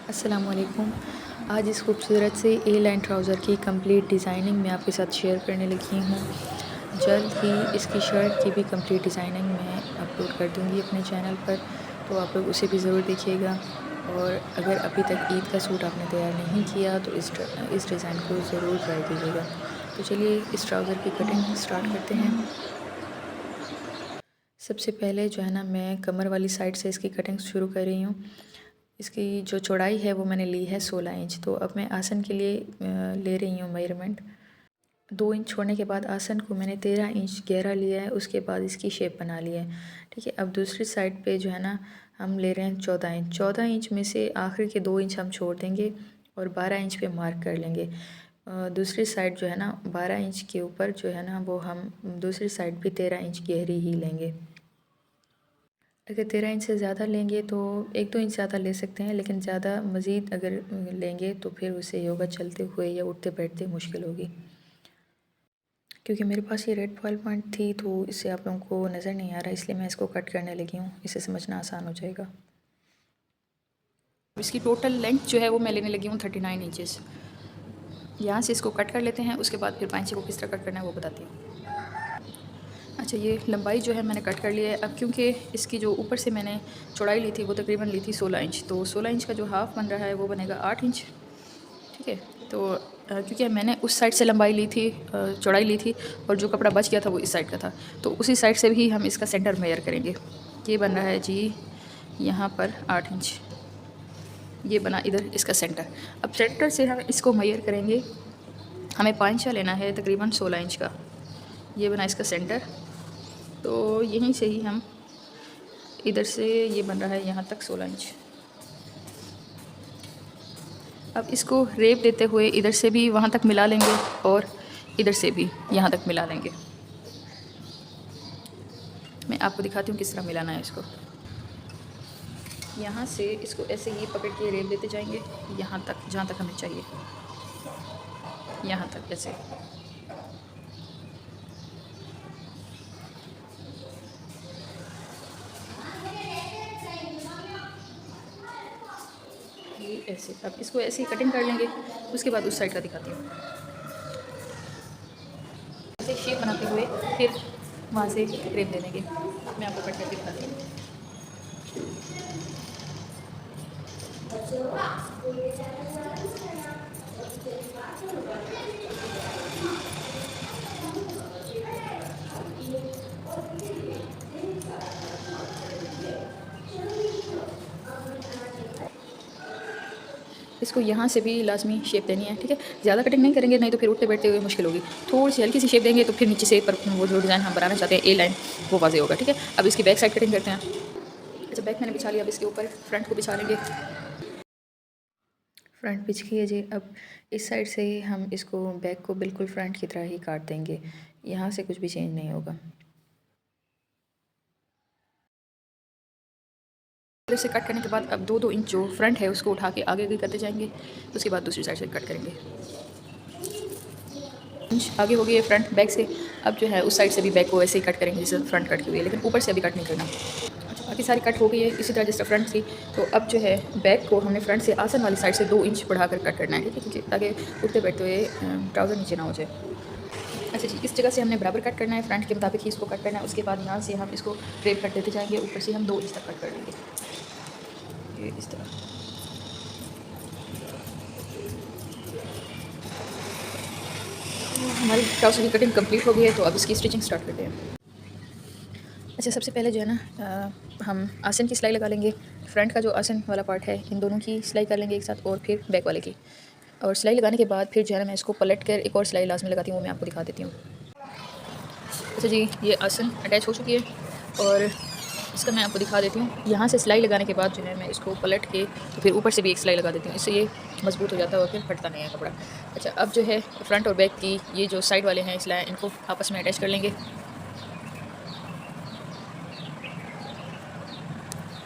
अस्सलामुअलैकुम। आज इस खूबसूरत से ए लाइन ट्राउज़र की कंप्लीट डिज़ाइनिंग मैं आपके साथ शेयर करने लगी हूँ। जल्द ही इसकी शर्ट की भी कंप्लीट डिज़ाइनिंग मैं अपलोड कर दूँगी अपने चैनल पर, तो आप लोग उसे भी ज़रूर देखिएगा। और अगर अभी तक ईद का सूट आपने तैयार नहीं किया तो इस डिज़ाइन को ज़रूर ट्राई कीजिएगा। तो चलिए इस ट्राउज़र की कटिंग स्टार्ट करते हैं। सबसे पहले जो है ना, मैं कमर वाली साइड से इसकी कटिंग शुरू कर रही हूँ। इसकी जो चौड़ाई है वो मैंने ली है 16 इंच। तो अब मैं आसन के लिए ले रही हूँ मेजरमेंट। 2 इंच छोड़ने के बाद आसन को मैंने 13 इंच गहरा लिया है। उसके बाद इसकी शेप बना ली है। ठीक है, अब दूसरी साइड पे जो है ना, हम ले रहे हैं 14 इंच। 14 इंच में से आखिर के 2 इंच हम छोड़ देंगे और 12 इंच पे मार्क कर लेंगे। दूसरी साइड जो है ना, 12 इंच के ऊपर जो है ना, वो हम दूसरी साइड भी 13 इंच गहरी ही लेंगे। अगर 13 इंच से ज़्यादा लेंगे तो 1-2 इंच ज़्यादा ले सकते हैं, लेकिन ज़्यादा मज़ीद अगर लेंगे तो फिर उससे योगा चलते हुए या उठते बैठते मुश्किल होगी। क्योंकि मेरे पास ये रेड फॉइल पॉइंट थी तो इससे आप लोगों को नज़र नहीं आ रहा, इसलिए मैं इसको कट करने लगी हूँ। इसे समझना आसान हो जाएगा। इसकी टोटल लेंथ जो है वो मैं लेने लगी हूँ 39 इंचेस। यहाँ से इसको कट कर लेते हैं, उसके बाद फिर पाइंचे को किस तरह कट करना है वो बताती हूँ। अच्छा, ये लंबाई जो है मैंने कट कर लिया है। अब क्योंकि इसकी जो ऊपर से मैंने चौड़ाई ली थी वो तकरीबन ली थी 16 इंच, तो 16 इंच का जो हाफ़ बन रहा है वो बनेगा 8 इंच। ठीक है, तो क्योंकि मैंने उस साइड से लंबाई ली थी, चौड़ाई ली थी, और जो कपड़ा बच गया था वो इस साइड का था, तो उसी साइड से भी हम इसका सेंटर मेजर करेंगे। ये बन रहा है जी यहाँ पर 8 इंच। ये बना इधर इसका सेंटर। अब सेंटर से हम इसको मेजर करेंगे। हमें पांचा लेना है तकरीबन 16 इंच का। ये बना इसका सेंटर, तो यहीं से ही हम इधर से, ये बन रहा है यहाँ तक 16 इंच। अब इसको रेप देते हुए इधर से भी वहाँ तक मिला लेंगे और इधर से भी यहाँ तक मिला लेंगे। मैं आपको दिखाती हूँ किस तरह मिलाना है इसको। यहाँ से इसको ऐसे ही पकड़ के रेप देते जाएंगे यहाँ तक, जहाँ तक हमें चाहिए, यहाँ तक ऐसे। ये ऐसे। अब इसको ऐसे ही कटिंग कर लेंगे। उसके बाद उस साइड का दिखाती हूँ। ऐसे शेप बनाते हुए फिर वहाँ से रेप दे देंगे। मैं आपको कट करके दिखाती हूँ। इसको यहाँ से भी लाजमी शेप देनी है। ठीक है, ज़्यादा कटिंग नहीं करेंगे, नहीं तो फिर उठते बैठते हुए मुश्किल होगी। थोड़ी सी हल्की सी शेप देंगे तो फिर नीचे से पर वो जो डिज़ाइन हम बनाना चाहते हैं ए लाइन, वो वाज़े होगा। ठीक है, अब इसकी बैक साइड कटिंग करते हैं। अच्छा, बैक मैंने बिछा लिया, अब इसके ऊपर फ्रंट को बिछा लेंगे। फ्रंट बिछ किए जी। अब इस साइड से ही हम इसको बैक को बिल्कुल फ्रंट की तरह ही काट देंगे। यहाँ से कुछ भी चेंज नहीं होगा। इधर से कट करने के बाद अब 2-2 इंच जो फ्रंट है उसको उठा के आगे करते जाएंगे। उसके बाद दूसरी साइड से कट करेंगे। इंच आगे हो गई है फ्रंट बैक से। अब जो है उस साइड से भी बैक को ऐसे ही कट करेंगे जैसे फ्रंट कट की हुई है, लेकिन ऊपर से अभी कट नहीं करना। अच्छा, बाकी सारी कट हो गई है इसी तरह जैसे फ्रंट थी। तो अब जो है बैक को हमने फ्रंट से आसन वाली साइड से 2 इंच बढ़ाकर कट करना है। ठीक है, क्योंकि ताकि उठते बैठते हुए ट्राउज़र नीचे ना हो जाए। अच्छा जी, इस जगह से हमने बराबर कट करना है, फ्रंट के मुताबिक ही इसको कट करना है। उसके बाद यहाँ से हम इसको ड्रेप कट देते जाएंगे। ऊपर से हम 2 इंच तक कट कर लेंगे, ये इस तरह। हमारी ट्राउज़र की कटिंग कंप्लीट हो गई है, तो अब इसकी स्टिचिंग स्टार्ट करते हैं। अच्छा, सबसे पहले जो है ना, हम आसन की सिलाई लगा लेंगे। फ्रंट का जो आसन वाला पार्ट है, इन दोनों की सिलाई कर लेंगे एक साथ, और फिर बैक वाले की। और सिलाई लगाने के बाद फिर जो है ना, मैं इसको पलट कर एक और सिलाई लास्ट में लगाती हूँ, वो मैं आपको दिखा देती हूँ। अच्छा जी, ये आसन अटैच हो चुकी है और इसका मैं आपको दिखा देती हूँ। यहाँ से सिलाई लगाने के बाद जो है मैं इसको पलट के तो फिर ऊपर से भी एक सिलाई लगा देती हूँ। इससे ये मजबूत हो जाता है और फिर फटता नहीं है कपड़ा। अच्छा, अब जो है फ्रंट और बैक की ये जो साइड वाले हैं सिलाई, इनको आपस में अटैच कर लेंगे।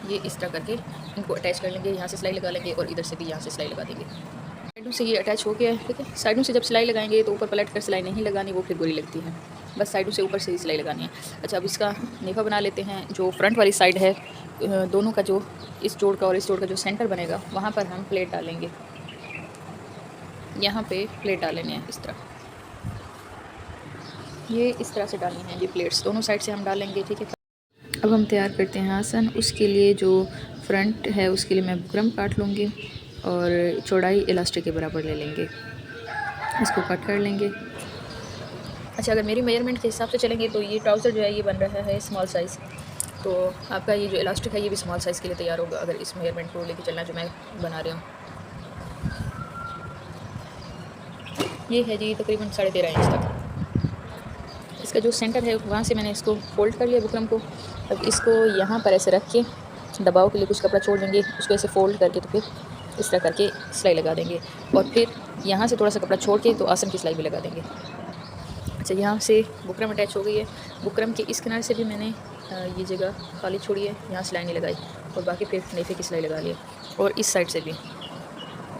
ये इस तरह करके इनको अटैच कर लेंगे। यहाँ से सिलाई लगा लेंगे और इधर से भी यहाँ से सिलाई लगा देंगे। साइडों से ये अटैच हो गया है, ठीक है। साइडों से जब सिलाई लगाएंगे तो ऊपर पलट कर सिलाई नहीं लगानी, वो फिर बुरी लगती है। बस साइडों से ऊपर से ही सिलाई लगानी है। अच्छा, अब इसका नेफा बना लेते हैं। जो फ्रंट वाली साइड है, दोनों का जो इस जोड़ का और इस जोड़ का जो सेंटर बनेगा, वहाँ पर हम प्लेट डालेंगे। यहाँ पे प्लेट डालेंगे हैं इस तरह, ये इस तरह से डालनी है ये प्लेट्स, दोनों साइड से हम डालेंगे, ठीक है। अब हम तैयार करते हैं आसन। उसके लिए जो फ्रंट है उसके लिए मैं बुकरम काट लूँगी और चौड़ाई इलास्टिक के बराबर ले लेंगे, इसको कट कर लेंगे। अच्छा, अगर मेरी मेजरमेंट के हिसाब से चलेंगे तो ये ट्राउज़र जो है ये बन रहा है स्मॉल साइज़, तो आपका ये जो इलास्टिक है ये भी स्मॉल साइज़ के लिए तैयार होगा, अगर इस मेजरमेंट को लेके चलना जो मैं बना रही हूँ। ये है जी तकरीबन 13.5 इंच तक। इसका जो सेंटर है वहाँ से मैंने इसको फोल्ड कर लिया बुकरम को। अब इसको यहाँ पर ऐसे रख के दबाव के लिए कुछ कपड़ा छोड़ देंगे, उसको ऐसे फोल्ड करके तो फिर इस तरह करके सिलाई लगा देंगे, और फिर यहाँ से थोड़ा सा कपड़ा छोड़ के तो आसन की सिलाई भी लगा देंगे। अच्छा, यहाँ से बुकरम अटैच हो गई है। बुकरम के इस किनारे से भी मैंने ये जगह खाली छोड़ी है, यहाँ सिलाई नहीं लगाई, और बाकी फिर नेफे की सिलाई लगा ली है, और इस साइड से भी।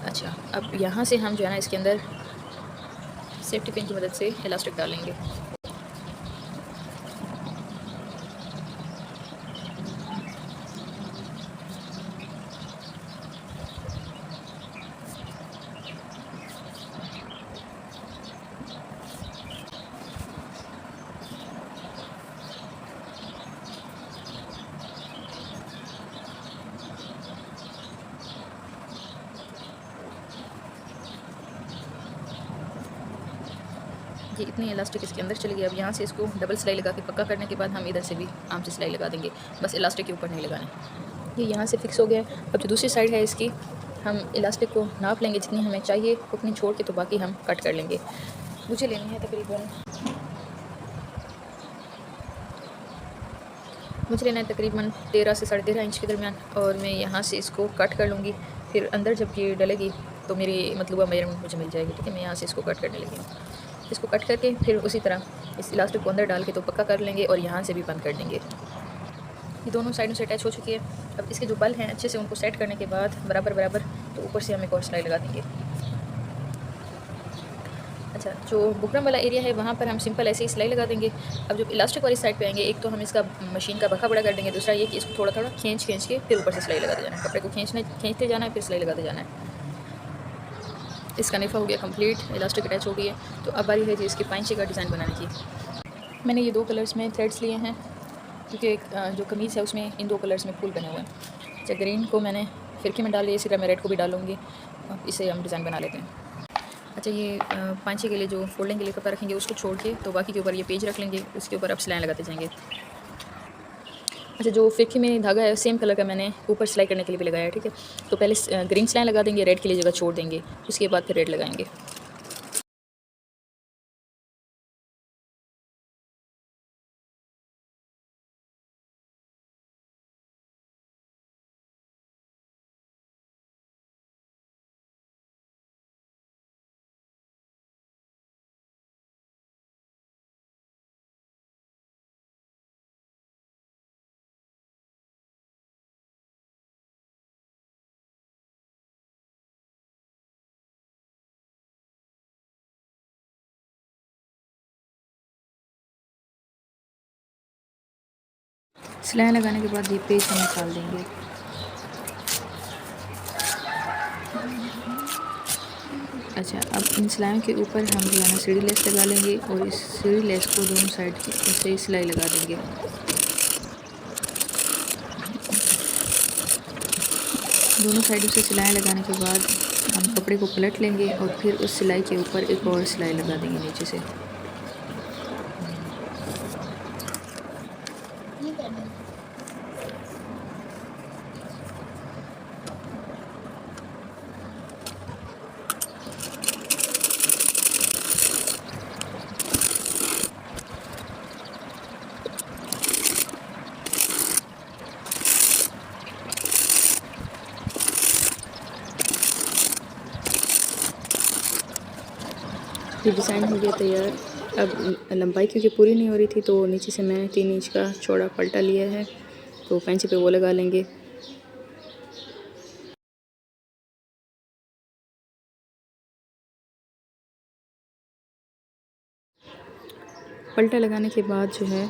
अच्छा, अब यहाँ से हम जो है ना इसके अंदर सेफ्टी पिन की मदद से इलास्टिक डालेंगे। ये इतनी इलास्टिक इसके अंदर चली गई। अब यहाँ से इसको डबल सिलाई लगा के पक्का करने के बाद हम इधर से भी आम से सिलाई लगा देंगे, बस इलास्टिक के ऊपर नहीं लगाना। ये यहाँ से फिक्स हो गया। अब जो दूसरी साइड है इसकी, हम इलास्टिक को नाप लेंगे, जितनी हमें चाहिए उतनी छोड़ के तो बाकी हम कट कर लेंगे। मुझे लेनी है तकरीबन 13 से 13.5 इंच के दरमियान, और मैं यहाँ से इसको कट कर लूँगी। फिर अंदर जब ये डलेगी तो मेरी मतलूबा मेजरमेंट मुझे मिल जाएगी, ठीक है। मैं यहाँ से इसको कट करने लगी हूँ। इसको कट करके फिर उसी तरह इस इलास्टिक को अंदर डाल के तो पक्का कर लेंगे, और यहाँ से भी बंद कर देंगे। ये दोनों साइडों से अटैच हो चुकी है। अब इसके जो बल हैं अच्छे से उनको सेट करने के बाद बराबर बराबर तो ऊपर से हम एक और सिलाई लगा देंगे। अच्छा, जो बुकरम वाला एरिया है वहाँ पर हम सिंपल ऐसे ही सिलाई लगा देंगे। अब जब इलास्टिक वाली साइड पे आएंगे, एक तो हम इसका मशीन का बखा बड़ा कर देंगे, दूसरा ये कि इसको थोड़ा थोड़ा खींच के फिर ऊपर से सिलाई लगाते जाना है। कपड़े को खींचते जाना है, फिर सिलाई लगाते जाना है। इसका नेफा हो गया कंप्लीट, इलास्टिक अटैच हो गई है। तो अब बारी है जी इसकी पाइंचे का डिज़ाइन बनाने की। मैंने ये 2 कलर्स में थ्रेड्स लिए हैं, क्योंकि एक जो कमीज़ है उसमें इन 2 कलर्स में फूल बने हुए हैं। अच्छा, ग्रीन को मैंने फिरकी में डाल लिया, इसी तरह मैं रेड को भी डालूँगी। इसे हम डिज़ाइन बना लेते हैं। अच्छा, ये पांचे के लिए जो फोल्डिंग के लिए कपड़ा रखेंगे उसको छोड़ के तो बाकी के ऊपर ये पेज रख लेंगे, उसके ऊपर अब सिलाई लगाते जाएंगे। अच्छा, जो फिरकी में धागा है सेम कलर का मैंने ऊपर सिलाई करने के लिए भी लगाया है, ठीक है। तो पहले ग्रीन सिलाई लगा देंगे, रेड के लिए जगह छोड़ देंगे, उसके बाद फिर रेड लगाएंगे। सिलाई लगाने के बाद ये पेज हम निकाल देंगे। अच्छा, अब इन सिलाइयों के ऊपर हम जो है ना सीढ़ी लेस लगा लेंगे, और इस सीढ़ी लेस को दोनों साइड की ऐसे सिलाई लगा देंगे। दोनों साइडों से सिलाई लगाने के बाद हम कपड़े को पलट लेंगे, और फिर उस सिलाई के ऊपर एक और सिलाई लगा देंगे नीचे से। ये डिज़ाइन हो गया तैयार। अब लंबाई क्योंकि पूरी नहीं हो रही थी तो नीचे से मैं 3 इंच का चौड़ा पल्टा लिया है, तो पैंचे पे वो लगा लेंगे। पलटा लगाने के बाद जो है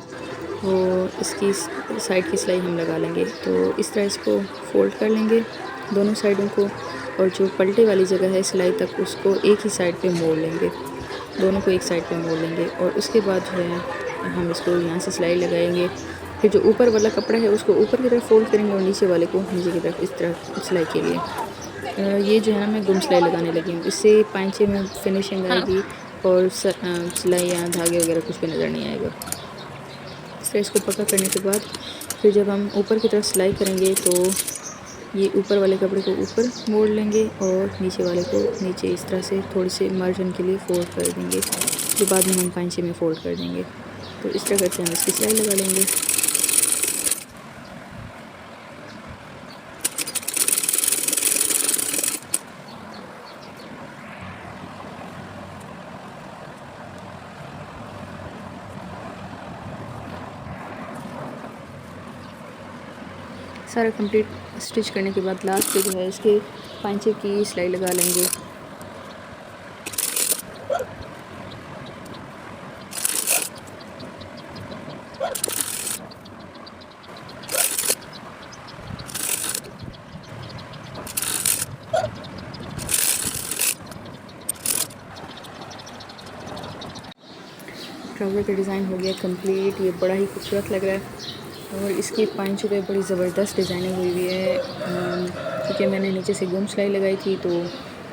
वो इसकी साइड की सिलाई हम लगा लेंगे। तो इस तरह इसको फ़ोल्ड कर लेंगे दोनों साइडों को, और जो पलटे वाली जगह है सिलाई तक उसको एक ही साइड पे मोड़ लेंगे, दोनों को एक साइड पे मोड़ लेंगे। और उसके बाद जो है हम इसको यहाँ से सिलाई लगाएंगे। फिर जो ऊपर वाला कपड़ा है उसको ऊपर की तरफ फ़ोल्ड करेंगे और नीचे वाले को नीचे की तरफ, इस तरह सिलाई के लिए। ये जो है ना मैं गुम सिलाई लगाने लगी हूँ, इससे पांचे में फिनिशिंग आएगी और सिलाई या धागे वगैरह कुछ भी नज़र नहीं आएगा। इस तरह इसको पक्का करने के बाद फिर जब हम ऊपर की तरफ सिलाई करेंगे तो ये ऊपर वाले कपड़े को ऊपर मोड़ लेंगे और नीचे वाले को नीचे इस तरह से थोड़ी सी मार्जिन के लिए फ़ोल्ड कर देंगे, जो बाद में हम पांचे में फ़ोल्ड कर देंगे। तो इस तरह करके हम इसकी सिलाई लगा लेंगे। सारा कंप्लीट स्टिच करने के बाद लास्ट पे जो है इसके पांचे की सिलाई लगा लेंगे। ट्राउज़र का डिज़ाइन हो गया कंप्लीट, ये बड़ा ही खूबसूरत लग रहा है और इसकी पांचों पे बड़ी ज़बरदस्त डिज़ाइनिंग हुई हुई है। क्योंकि मैंने नीचे से गुम सिलाई लगाई थी तो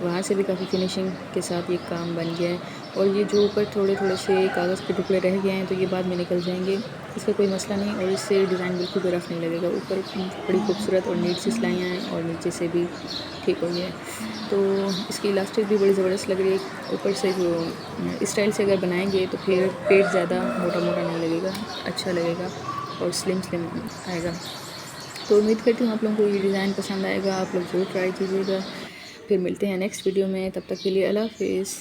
वहाँ से भी काफ़ी फिनिशिंग के साथ ये काम बन गया है। और ये जो ऊपर थोड़े थोड़े से कागज़ के टुकड़े रह गए हैं तो ये बाद में निकल जाएंगे, इसका कोई मसला नहीं, और इससे डिज़ाइन बिल्कुल भी रफ नहीं लगेगा। ऊपर बड़ी खूबसूरत और नीट सी सिलाइयाँ हैं और नीचे से भी ठीक हो गया है। तो इसकी इलास्टिक भी बड़ी ज़बरदस्त लग रही है। ऊपर से जो इस स्टाइल से अगर बनाएंगे तो फिर पेट ज़्यादा मोटा मोटा नहीं लगेगा, अच्छा लगेगा और स्लिम आएगा। तो उम्मीद करती हूँ आप लोगों को ये डिज़ाइन पसंद आएगा, आप लोग ज़रूर ट्राई कीजिएगा। फिर मिलते हैं नेक्स्ट वीडियो में, तब तक के लिए अल्लाह हाफ़िज़।